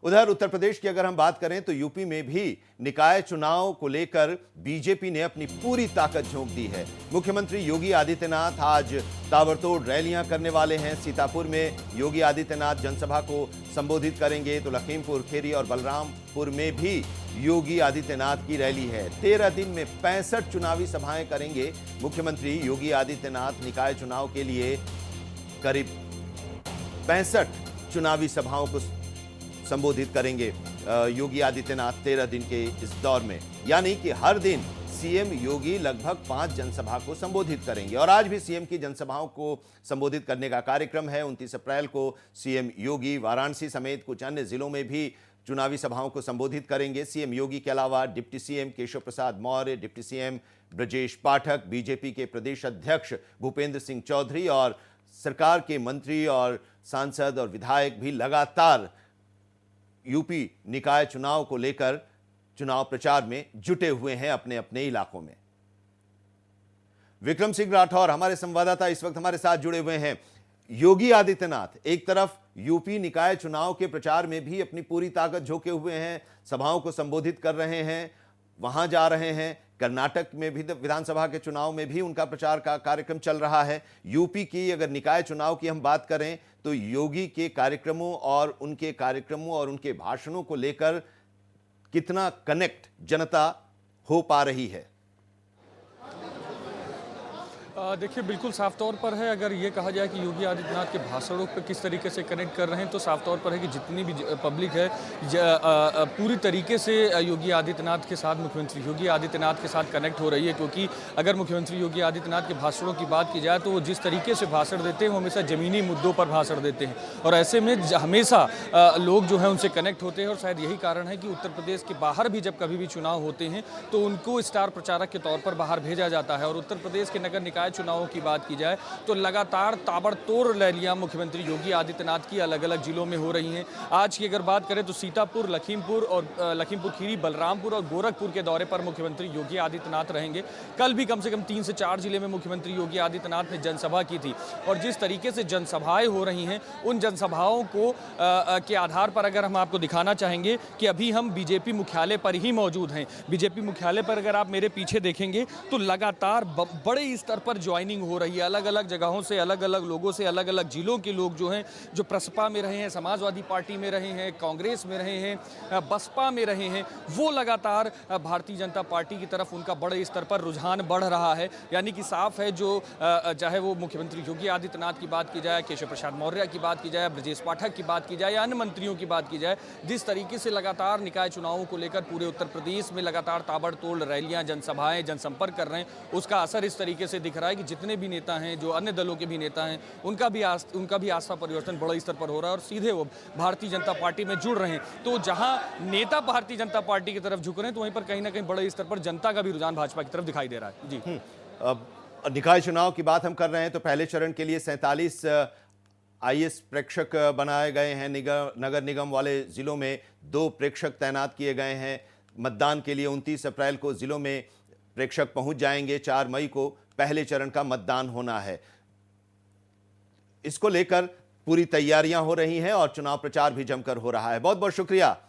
उधर उत्तर प्रदेश की अगर हम बात करें तो यूपी में भी निकाय चुनाव को लेकर बीजेपी ने अपनी पूरी ताकत झोंक दी है। मुख्यमंत्री योगी आदित्यनाथ आज ताबड़तोड़ रैलियां करने वाले हैं। सीतापुर में योगी आदित्यनाथ जनसभा को संबोधित करेंगे तो लखीमपुर खीरी और बलरामपुर में भी योगी आदित्यनाथ की रैली है। 13 दिन में 65 चुनावी सभाएं करेंगे मुख्यमंत्री योगी आदित्यनाथ। निकाय चुनाव के लिए करीब 65 चुनावी सभाओं को संबोधित करेंगे योगी आदित्यनाथ 13 दिन के इस दौर में, यानी कि हर दिन सीएम योगी लगभग 5 जनसभा को संबोधित करेंगे। और आज भी सीएम की जनसभाओं को संबोधित करने का कार्यक्रम है। 29 अप्रैल को सीएम योगी वाराणसी समेत कुछ अन्य जिलों में भी चुनावी सभाओं को संबोधित करेंगे। सीएम योगी के अलावा deputy CM Keshav Prasad Maurya, deputy CM Brajesh Pathak, BJP के प्रदेश अध्यक्ष भूपेंद्र सिंह चौधरी और सरकार के मंत्री और सांसद और विधायक भी लगातार यूपी निकाय चुनाव को लेकर चुनाव प्रचार में जुटे हुए हैं अपने अपने इलाकों में। विक्रम सिंह राठौर हमारे संवाददाता इस वक्त हमारे साथ जुड़े हुए हैं। योगी आदित्यनाथ एक तरफ यूपी निकाय चुनाव के प्रचार में भी अपनी पूरी ताकत झोंके हुए हैं, सभाओं को संबोधित कर रहे हैं, वहां जा रहे हैं। कर्नाटक में भी विधानसभा के चुनाव में भी उनका प्रचार का कार्यक्रम चल रहा है। यूपी की अगर निकाय चुनाव की हम बात करें तो योगी के कार्यक्रमों और उनके भाषणों को लेकर कितना कनेक्ट जनता हो पा रही है? देखिए, बिल्कुल साफ तौर पर है। अगर ये कहा जाए कि योगी आदित्यनाथ के भाषणों पर किस तरीके से कनेक्ट कर रहे हैं, तो साफ तौर पर है कि जितनी भी पब्लिक है पूरी तरीके से योगी आदित्यनाथ के साथ, मुख्यमंत्री योगी आदित्यनाथ के साथ कनेक्ट हो रही है। क्योंकि अगर मुख्यमंत्री योगी आदित्यनाथ के भाषणों की बात की जाए तो वो जिस तरीके से भाषण देते हैं वो हमेशा ज़मीनी मुद्दों पर भाषण देते हैं और ऐसे में हमेशा लोग जो हैं उनसे कनेक्ट होते हैं। और शायद यही कारण है कि उत्तर प्रदेश के बाहर भी जब कभी भी चुनाव होते हैं तो उनको स्टार प्रचारक के तौर पर बाहर भेजा जाता है। और उत्तर प्रदेश के नगर निकाय चुनावों की बात की जाए तो लगातार ताबड़तोड़ रैलियां मुख्यमंत्री योगी आदित्यनाथ की अलग अलग जिलों में हो रही हैं। आज की अगर बात करें तो सीतापुर, लखीमपुर खीरी, बलरामपुर और गोरखपुर के दौरे पर मुख्यमंत्री योगी आदित्यनाथ रहेंगे। कल भी कम से कम 3 से 4 जिले में मुख्यमंत्री योगी आदित्यनाथ ने जनसभा की थी। और जिस तरीके से जनसभाएं हो रही हैं उन जनसभाओं को के आधार पर अगर हम आपको दिखाना चाहेंगे कि अभी हम बीजेपी मुख्यालय पर ही मौजूद हैं। बीजेपी मुख्यालय पर अगर आप मेरे पीछे देखेंगे तो लगातार बड़े स्तर पर ज्वाइनिंग हो रही है। अलग अलग जगहों से, अलग अलग लोगों से, अलग अलग जिलों के लोग जो हैं, जो प्रसपा में रहे हैं, समाजवादी पार्टी में रहे हैं, कांग्रेस में रहे हैं, बसपा में रहे हैं, वो लगातार भारतीय जनता पार्टी की तरफ उनका बड़े स्तर पर रुझान बढ़ रहा है। यानी कि साफ है, जो चाहे वो मुख्यमंत्री योगी आदित्यनाथ की बात की जाए, केशव प्रसाद मौर्य की बात की जाए, ब्रजेश पाठक की बात की जाए या अन्य मंत्रियों की बात की जाए, जिस तरीके से लगातार निकाय चुनावों को लेकर पूरे उत्तर प्रदेश में लगातार ताबड़तोड़ रैलियां, जनसभाएं, जनसंपर्क कर रहे हैं, उसका असर इस तरीके से दिख रहा है कि जितने भी नेता हैं, जो अन्य दलों के भी नेता हैं, उनका भी आस्था परिवर्तन बड़े स्तर पर हो रहा है और सीधे वो भारतीय जनता पार्टी में जुड़ रहे हैं। तो जहां नेता भारतीय जनता पार्टी की तरफ झुक रहे हैं तो वहीं पर कहीं ना कहीं बड़े स्तर पर जनता का भी रुझान भाजपा की तरफ दिखाई दे रहा है। जी, अब निकाय चुनाव की बात हम कर रहे हैं तो पहले चरण के लिए 47 आईएएस प्रेक्षक बनाए गए हैं। नगर निगम वाले जिलों में 2 प्रेक्षक तैनात किए गए हैं। मतदान के लिए 29 अप्रैल को जिलों में प्रेक्षक पहुंच जाएंगे। 4 मई को पहले चरण का मतदान होना है। इसको लेकर पूरी तैयारियां हो रही हैं और चुनाव प्रचार भी जमकर हो रहा है। बहुत बहुत शुक्रिया